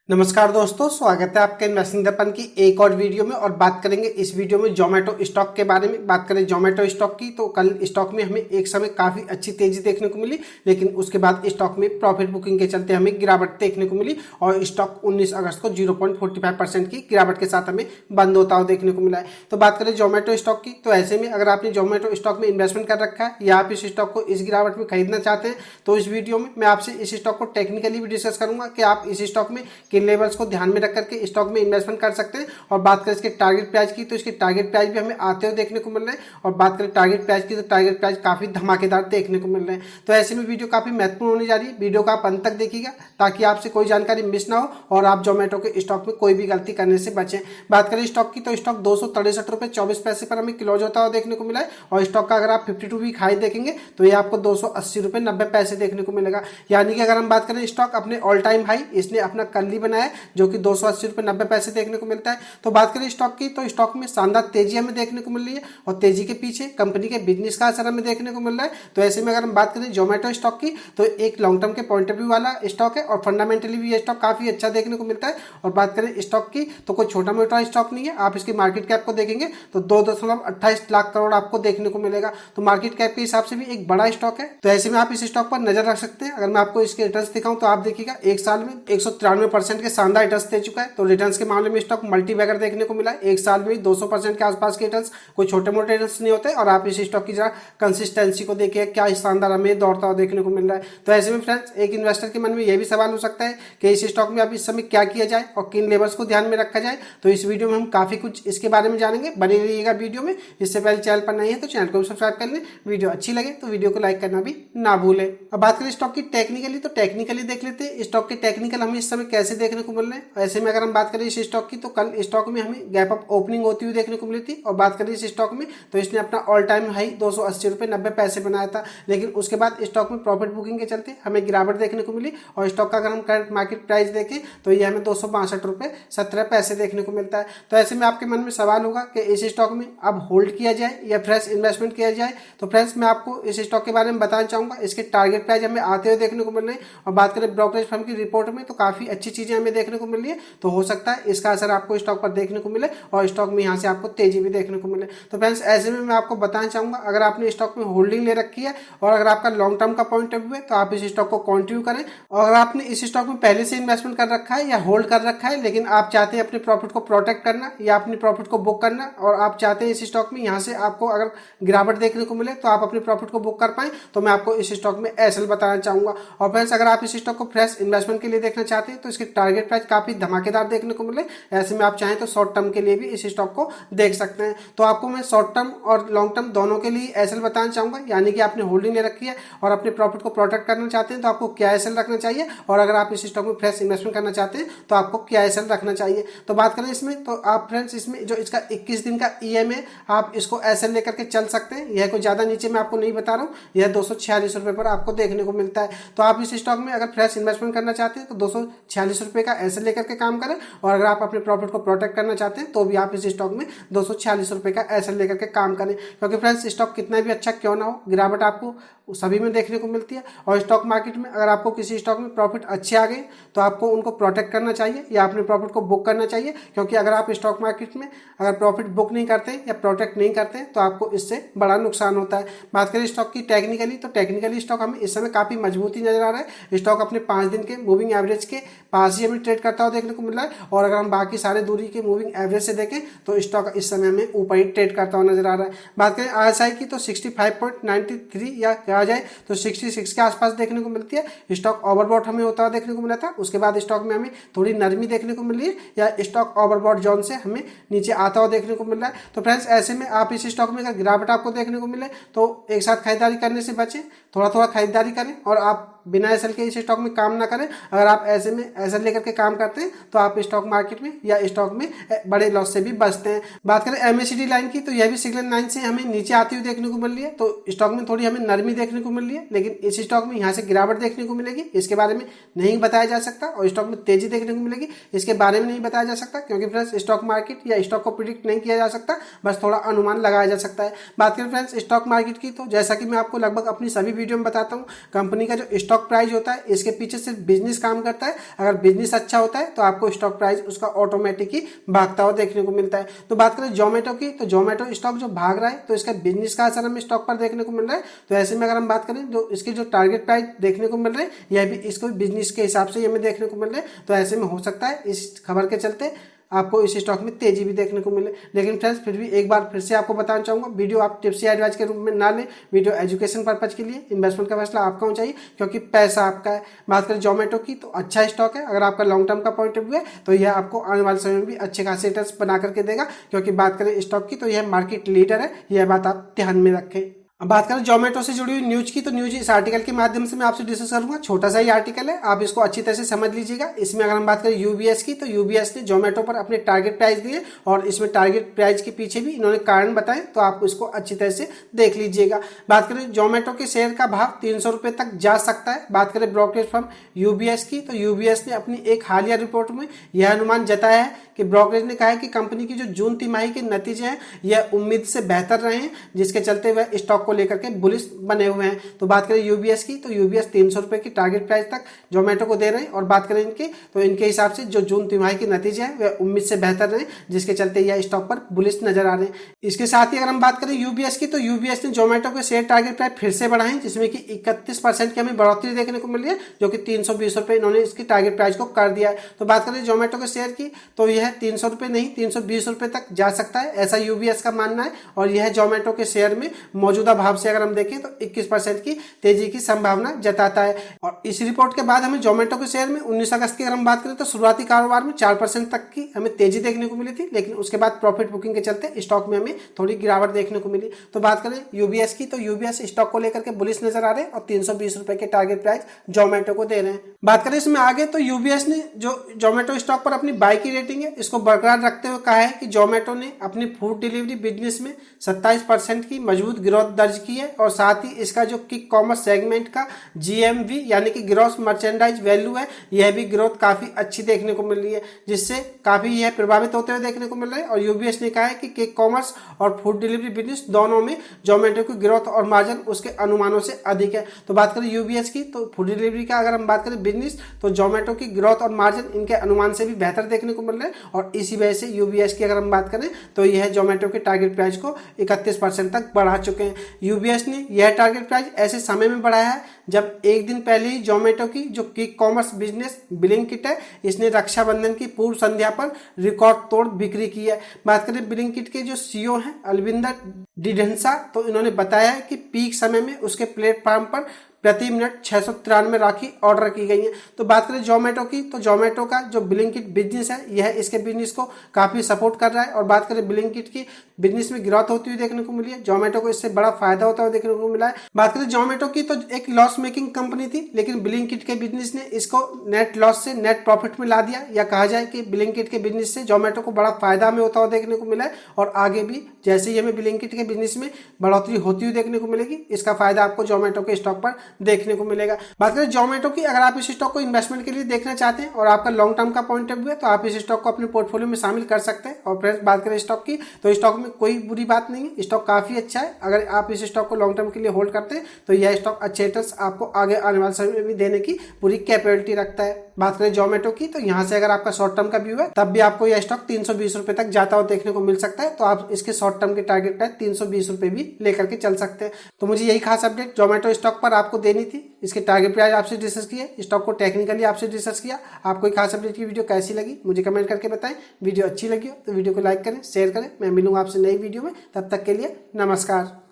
नमस्कार दोस्तों, स्वागत है आपके इन्वेस्टिंग दर्पण की एक और वीडियो में। और बात करेंगे इस वीडियो में जोमेटो स्टॉक के बारे में। बात करें जोमेटो स्टॉक की तो कल स्टॉक में हमें एक समय काफ़ी अच्छी तेजी देखने को मिली, लेकिन उसके बाद स्टॉक में प्रॉफिट बुकिंग के चलते हमें गिरावट देखने को मिली और स्टॉक 19 अगस्त को 0.45% की गिरावट के साथ हमें बंद होता हुआ देखने को मिला है। तो बात करें जोमेटो स्टॉक की तो ऐसे में अगर आपने जोमेटो स्टॉक में इन्वेस्टमेंट कर रखा है या आप इस स्टॉक को इस गिरावट में खरीदना चाहते हैं तो इस वीडियो में मैं आपसे इस स्टॉक को टेक्निकली भी डिस्कस करूंगा कि आप इस स्टॉक में किन लेवल्स को ध्यान में रख करके स्टॉक में इन्वेस्टमेंट कर सकते हैं। और बात करें इसके टारगेट प्राइस की तो इसके टारगेट प्राइस भी हमें आते हुए देखने को मिल रहे हैं। और बात करें टारगेट प्राइस की तो टारगेट प्राइस काफी धमाकेदार देखने को मिल रहे हैं। तो ऐसे में वीडियो काफी महत्वपूर्ण होने जा रही है। वीडियो को आप अंत तक देखिएगा ताकि आपसे कोई जानकारी मिस ना हो और आप जोमेटो के स्टॉक में कोई भी गलती करने से बचें। बात करें स्टॉक की तो स्टॉक 263.24 पर हमें क्लोज होता हुआ देखने को मिला है। और स्टॉक का अगर आप 52 वीक हाई देखेंगे तो ये आपको 280.90 देखने को मिलेगा। यानी कि अगर हम बात करें स्टॉक अपने ऑल टाइम हाई इसने अपना कल ही बनाया है जो कि 280.90 देखने को मिलता है। तो बात करें स्टॉक की तो स्टॉक में शानदार तेजी हमें देखने को मिल रही है और तेजी के पीछे कंपनी के बिजनेस का असर हमें देखने को मिल रहा है। तो ऐसे में अगर हम बात करें जोमेटो स्टॉक की तो एक लॉन्ग टर्म के पॉइंट ऑफ व्यू वाला स्टॉक है और फंडामेंटली भी ये स्टॉक काफी अच्छा देखने को मिलता है। और बात करें स्टॉक की तो कोई छोटा मोटा स्टॉक नहीं है। आप इसकी मार्केट कैप को देखेंगे तो 2.28 लाख करोड़ आपको देखने को मिलेगा। तो मार्केट कैप के हिसाब से भी एक बड़ा स्टॉक है। तो ऐसे में आप इस स्टॉक पर नजर रख सकते हैं। अगर मैं आपको इसके रिटर्न्स दिखाऊं तो आप देखिएगा एक साल में 193% के शानदार रिटर्न्स दे चुका है। तो रिटर्न्स के मामले में स्टॉक मल्टी बैगर देखने को मिला है। एक साल में 200% के आसपास के रिटर्न्स, कोई छोटे मोटे रिटर्न्स नहीं होते। और आप इस स्टॉक की जरा कंसिस्टेंसी को देखिए, क्या शानदार हमें दौड़ता हुआ देखने को मिल रहा है। तो ऐसे में फ्रेंड्स एक इन्वेस्टर के मन में यह भी सवाल हो सकता है कि इस स्टॉक में अब इस समय क्या किया जाए और किन लेवल्स को ध्यान में रखा जाए। तो इस वीडियो में हम काफी कुछ इसके बारे में जानेंगे। बने रहिएगा वीडियो में। इससे पहले चैनल पर नहीं है तो चैनल को सब्सक्राइब कर लें। वीडियो अच्छी लगे तो वीडियो को लाइक करना भी ना भूलें। अब बात करें स्टॉक की टेक्निकली तो टेक्निकली देख लेते हैं स्टॉक के टेक्निकल हमें इस समय कैसे देखने को मिल रहे हैं। ऐसे में अगर हम बात करें इस स्टॉक की तो कल स्टॉक में हमें गैप अप ओपनिंग होती हुई देखने को मिली थी। और बात करें इस स्टॉक में तो इसने अपना ऑल टाइम हाई 280.90 बनाया था, लेकिन उसके बाद स्टॉक में प्रॉफिट बुकिंग के चलते हमें गिरावट देखने को मिली। और स्टॉक का अगर हम करंट मार्केट प्राइस देखें तो ये हमें 262.17 देखने को मिलता है। तो ऐसे में आपके मन में सवाल होगा कि इस स्टॉक में अब होल्ड किया जाए या फ्रेश इन्वेस्टमेंट किया जाए। तो फ्रेंड्स मैं आपको इस स्टॉक के बारे में बताना चाहूंगा। इसके टारगेट प्राइस हमें आते हुए देखने को मिल रहे हैं। और बात करें ब्रोकरेज फर्म की रिपोर्ट में तो काफी अच्छी चीजें हमें देखने को मिल रही है। तो हो सकता है इसका असर आपको स्टॉक पर देखने को मिले और स्टॉक में यहाँ से आपको तेजी भी देखने को मिले। तो फ्रेंड्स ऐसे में मैं आपको बताना चाहूंगा, अगर आपने स्टॉक में होल्डिंग ले रखी है और अगर आपका लॉन्ग टर्म का पॉइंट ऑफ व्यू है तो आप इस स्टॉक को कंटिन्यू करें। और अगर आपने इस स्टॉक में पहले से इन्वेस्टमेंट कर रखा है या होल्ड कर रखा है लेकिन आप चाहते हैं अपने प्रॉफिट को प्रोटेक्ट करना या अपनी प्रॉफिट को बुक करना और आप चाहते हैं इस स्टॉक में यहाँ से आपको अगर गिरावट देखने को मिले तो आप अपने प्रॉफिट को बुक कर पाए, तो मैं आपको इस स्टॉक में एसएल बताना चाहूंगा। और फ्रेंड्स अगर आप इस स्टॉक को फ्रेश इन्वेस्टमेंट के लिए देखना चाहते हैं तो इसके टारगेट प्राइस काफी धमाकेदार देखने को मिले। ऐसे में आप चाहें तो शॉर्ट टर्म के लिए भी इस स्टॉक को देख सकते हैं। तो आपको मैं शॉर्ट टर्म और लॉन्ग टर्म दोनों के लिए एसएल बताना चाहूंगा। यानी कि आपने होल्डिंग ले रखी है और अपने प्रॉफिट को प्रोटेक्ट करना चाहते हैं तो आपको क्या एसएल रखना चाहिए, और अगर आप इस स्टॉक में फ्रेश इन्वेस्टमेंट करना चाहते हैं तो आपको क्या एसएल रखना चाहिए। तो बात करें इसमें तो आप फ्रेंड्स इसमें जो इसका 21 दिन का ईएमए आप इसको एसएल लेकर के चल सकते हैं। यह कोई ज्यादा नीचे मैं आपको नहीं बता रहा हूँ, यह 246 रुपए पर आपको देखने को मिलता है। तो आप इस स्टॉक में अगर फ्रेश इन्वेस्टमेंट करना चाहते हैं तो 246 रुपए का एसएल लेकर के काम करें। और अगर आप अपने प्रॉफिट को प्रोटेक्ट करना चाहते हैं तो भी आप इस स्टॉक में 246 रुपए का एसएल लेकर के काम करें। क्योंकि फ्रेंड्स स्टॉक कितना भी अच्छा क्यों ना हो, गिरावट आपको सभी में देखने को मिलती है। और स्टॉक मार्केट में अगर आपको किसी स्टॉक में प्रॉफिट अच्छे आ गए तो आपको उनको प्रोटेक्ट करना चाहिए या अपने प्रॉफिट को बुक करना चाहिए। क्योंकि अगर आप स्टॉक मार्केट में अगर प्रॉफिट बुक नहीं करते या प्रोटेक्ट नहीं करते तो आपको इससे बड़ा नुकसान होता है। बात करें स्टॉक की टेक्निकली तो टेक्निकली स्टॉक हमें इस समय काफी मजबूती नजर आ रहा है। स्टॉक अपने 5 दिन के मूविंग एवरेज के पास ही हमें ट्रेड करता हुआ देखने को मिल रहा है। और अगर हम बाकी सारे दूरी के मूविंग एवरेज से देखें तो स्टॉक इस समय हमें ऊपर ही ट्रेड करता हुआ नजर आ रहा है। बात करें आरएसआई की तो 65.93 या कहा जाए तो 66 के आसपास देखने को मिलती है। स्टॉक ओवरबॉट हमें होता हुआ देखने को मिला था, उसके बाद स्टॉक में हमें थोड़ी नरमी देखने को मिल रही है या स्टॉक ओवरबॉट जोन से हमें नीचे आता हुआ देखने को मिल रहा है। तो फ्रेंड्स ऐसे में आप इस स्टॉक में अगर गिरावट आपको देखने को मिले तो एक साथ खरीदारी करने से बचें, थोड़ा थोड़ा खरीदारी करें और आप बिना एसएल के इस स्टॉक में काम ना करें। अगर आप ऐसे में एसएल लेकर के काम करते हैं तो आप स्टॉक मार्केट में या स्टॉक में बड़े लॉस से भी बचते हैं। बात करें एमएसीडी लाइन की तो यह भी सिग्नल लाइन से हमें नीचे आती हुई देखने को मिल रही है। तो स्टॉक में थोड़ी हमें नरमी देखने को मिल रही है, लेकिन इस स्टॉक में यहाँ से गिरावट देखने को मिलेगी इसके बारे में नहीं बताया जा सकता। और स्टॉक में तेजी देखने को मिलेगी इसके बारे में नहीं बताया जा सकता, क्योंकि फ्रेंड्स स्टॉक मार्केट या स्टॉक को प्रिडिक्ट नहीं किया जा सकता, बस थोड़ा अनुमान लगाया जा सकता है। बात करें फ्रेंड्स स्टॉक मार्केट की तो जैसा कि मैं आपको लगभग अपनी सभी वीडियो में बताता हूँ, कंपनी का जो स्टॉक प्राइस होता है इसके पीछे सिर्फ बिजनेस काम करता है। अगर बिजनेस अच्छा होता है तो आपको स्टॉक प्राइस उसका ऑटोमेटिक ही भागता हुआ देखने को मिलता है। तो बात करें जोमेटो की, तो जोमेटो स्टॉक जो भाग रहा है तो इसका बिजनेस का असर हमें स्टॉक पर देखने को मिल रहा है। तो ऐसे में अगर हम बात करें तो इसके जो टारगेट प्राइस देखने को मिल रहे हैं यह भी इसको बिजनेस के हिसाब से हमें देखने को मिल रहे हैं। तो ऐसे में हो सकता है इस खबर के चलते आपको इस स्टॉक में तेजी भी देखने को मिले। लेकिन फ्रेंड्स फिर भी एक बार फिर से आपको बताना चाहूंगा, वीडियो आप टिप्स या एडवाइस के रूप में ना लें, वीडियो एजुकेशन पर्पज के लिए, इन्वेस्टमेंट का फैसला आपका होना चाहिए क्योंकि पैसा आपका है। बात करें जोमेटो की तो अच्छा स्टॉक है, अगर आपका लॉन्ग टर्म का पॉइंट ऑफ व्यू है तो यह आपको आने वाले समय में भी अच्छे खासे रिटर्न्स बना करके देगा। क्योंकि बात करें स्टॉक की तो यह मार्केट लीडर है, यह बात आप ध्यान में रखें। अब बात करें जोमेटो से जुड़ी हुई न्यूज की, तो न्यूज इस आर्टिकल के माध्यम से मैं आपसे डिस्कस करूंगा। छोटा सा ही आर्टिकल है, आप इसको अच्छी तरह से समझ लीजिएगा। इसमें अगर हम बात करें यूबीएस की, तो यूबीएस ने जोमेटो पर अपने टारगेट प्राइस दिए और इसमें टारगेट प्राइस के पीछे भी इन्होंने कारण बताए, तो आप इसको अच्छी तरह से देख लीजिएगा। बात करें जोमेटो के शेयर का भाव 300 रुपए तक जा सकता है। बात करें ब्रोकरेज फर्म यूबीएस की, तो यूबीएस ने अपनी एक हालिया रिपोर्ट में यह अनुमान जताया है कि ब्रोकरेज ने कहा है कि कंपनी की जो जून तिमाही के नतीजे हैं यह उम्मीद से बेहतर रहे हैं, जिसके चलते वह स्टॉक को लेकर के बुलिश बने हुए हैं। तो बात करें यूबीएस की, तो यूबीएस 300 रुपए की टारगेट प्राइस तक जोमेटो को दे रहे हैं। और बात करें इनके, तो इनके हिसाब से जो जून तिमाही के नतीजे हैं वह उम्मीद से बेहतर रहे, जिसके चलते यह स्टॉक पर बुलिश नजर आ रहे हैं। इसके साथ ही अगर हम बात करें यूबीएस की, तो यूबीएस ने जोमेटो के शेयर टारगेट प्राइस फिर से बढ़ाए, जिसमें कि 31% की हमें बढ़ोतरी देखने को मिल रही है, जो कि 320 रुपए इन्होंने इसकी टारगेट प्राइस को कर दिया है। तो बात करें जोमेटो के शेयर की, तो यह 300 रुपए नहीं 320 रुपए तक जा सकता है, ऐसा यूबीएस का मानना है। और यह जोमेटो के शेयर में मौजूदा भाव से अगर हम देखें तो 21% की तेजी की संभावना जताता है। और इस रिपोर्ट के बाद हमें जोमेटो के शेयर में 19 अगस्त की अगर हम बात करें तो शुरुआती कारोबार में 4% तक की हमें तेजी देखने को मिली थी, लेकिन उसके बाद प्रॉफिट बुकिंग के चलते स्टॉक में हमें थोड़ी गिरावट देखने को मिली। तो बात करें यूबीएस की, तो यूबीएस स्टॉक को लेकर के बुलिश नजर आ रहे हैं और 320 रुपए के टारगेट प्राइस जोमेटो को दे रहे हैं। बात करें इसमें आगे, तो यूबीएस ने जो जोमेटो स्टॉक पर अपनी बाई की रेटिंग है इसको बरकरार रखते हुए कहा है कि जोमेटो ने अपनी फूड डिलीवरी बिजनेस में 27% की मजबूत ग्रोथ दर्ज की है। और साथ ही इसका जो क्विक कॉमर्स सेगमेंट का जीएमवी यानी कि ग्रॉस मर्चेंडाइज वैल्यू है, यह भी ग्रोथ काफी अच्छी देखने को मिल रही है, जिससे काफी यह प्रभावित होते हुए देखने को मिल रहा है। और यूबीएस ने कहा है कि क्विक कॉमर्स और फूड डिलीवरी बिजनेस दोनों में जोमेटो की ग्रोथ और मार्जिन उसके अनुमानों से अधिक है। तो बात करें यूबीएस की, तो फूड डिलीवरी का अगर हम बात करें बिजनेस, तो जोमेटो की ग्रोथ और मार्जिन इनके अनुमान से भी बेहतर देखने को मिल रहा है। और इसी वजह से यूबीएस की अगर हम बात करें तो यह जोमेटो के टारगेट प्राइस को 31% तक बढ़ा चुके हैं। यूबीएस ने यह टारगेट प्राइस ऐसे समय में बढ़ाया है जब एक दिन पहले ही जोमेटो की जो क्विक कॉमर्स बिजनेस ब्लिंकिट है, इसने रक्षाबंधन की पूर्व संध्या पर रिकॉर्ड तोड़ बिक्री की है। बात करें ब्लिंकिट के जो सीईओ हैं अलविंदर डिडेंसा, तो इन्होंने बताया है कि पीक समय में उसके प्लेटफॉर्म पर प्रति मिनट 693 राखी ऑर्डर की गई है। तो बात करें जोमेटो की, तो जोमेटो का जो ब्लिंकिट बिजनेस है यह इसके बिजनेस को काफी सपोर्ट कर रहा है। और बात करें ब्लिंकिट की, बिजनेस में ग्रोथ होती हुई देखने को मिली है, जोमेटो को इससे बड़ा फायदा होता हुआ देखने को मिला है। बात करें जोमेटो की, तो एक लॉस मेकिंग कंपनी थी, लेकिन ब्लिंकिट के बिजनेस ने इसको नेट लॉस से नेट प्रॉफिट में ला दिया, या कहा जाए कि ब्लिंकिट के बिजनेस से जोमेटो को बड़ा फायदा हमें होता हुआ देखने को मिला है। और आगे भी जैसे ही हमें ब्लिंकिट के बिजनेस में बढ़ोतरी होती हुई देखने को मिलेगी, इसका फायदा आपको जोमेटो के स्टॉक पर देखने को मिलेगा। बात करें जोमेटो की, अगर आप इस स्टॉक को इन्वेस्टमेंट के लिए देखना चाहते हैं और आपका लॉन्ग टर्म का पॉइंट ऑफ व्यू है, तो आप इस स्टॉक को अपने पोर्टफोलियो में शामिल कर सकते हैं। और फ्रेंड्स बात करें स्टॉक की, तो स्टॉक में कोई बुरी बात नहीं है, स्टॉक काफी अच्छा है। अगर आप इस स्टॉक को लॉन्ग टर्म के लिए होल्ड करते हैं तो यह स्टॉक अच्छे रिटर्न्स आपको आगे आने वाले समय में भी देने की पूरी कैपेबिलिटी रखता है। बात करें जोमेटो की, तो यहाँ से अगर आपका शॉर्ट टर्म का व्यू है तब भी आपको यह स्टॉक 320 रुपए तक जाता हुआ देखने को मिल सकता है। तो आप इसके शॉर्ट टर्म के टारगेट प्राइस 320 रुपए भी लेकर के चल सकते हैं। तो मुझे यही खास अपडेट जोमेटो स्टॉक पर आपको देनी थी। इसके टारगेट प्राइस आपसे डिस्कस किया, स्टॉक को टेक्निकली आपसे डिस्कस किया। आपको खास अपडेट की वीडियो कैसी लगी मुझे कमेंट करके बताएं। वीडियो अच्छी लगी हो तो वीडियो को लाइक करें, शेयर करें। मैं मिलूंगा आपसे नई वीडियो में, तब तक के लिए नमस्कार।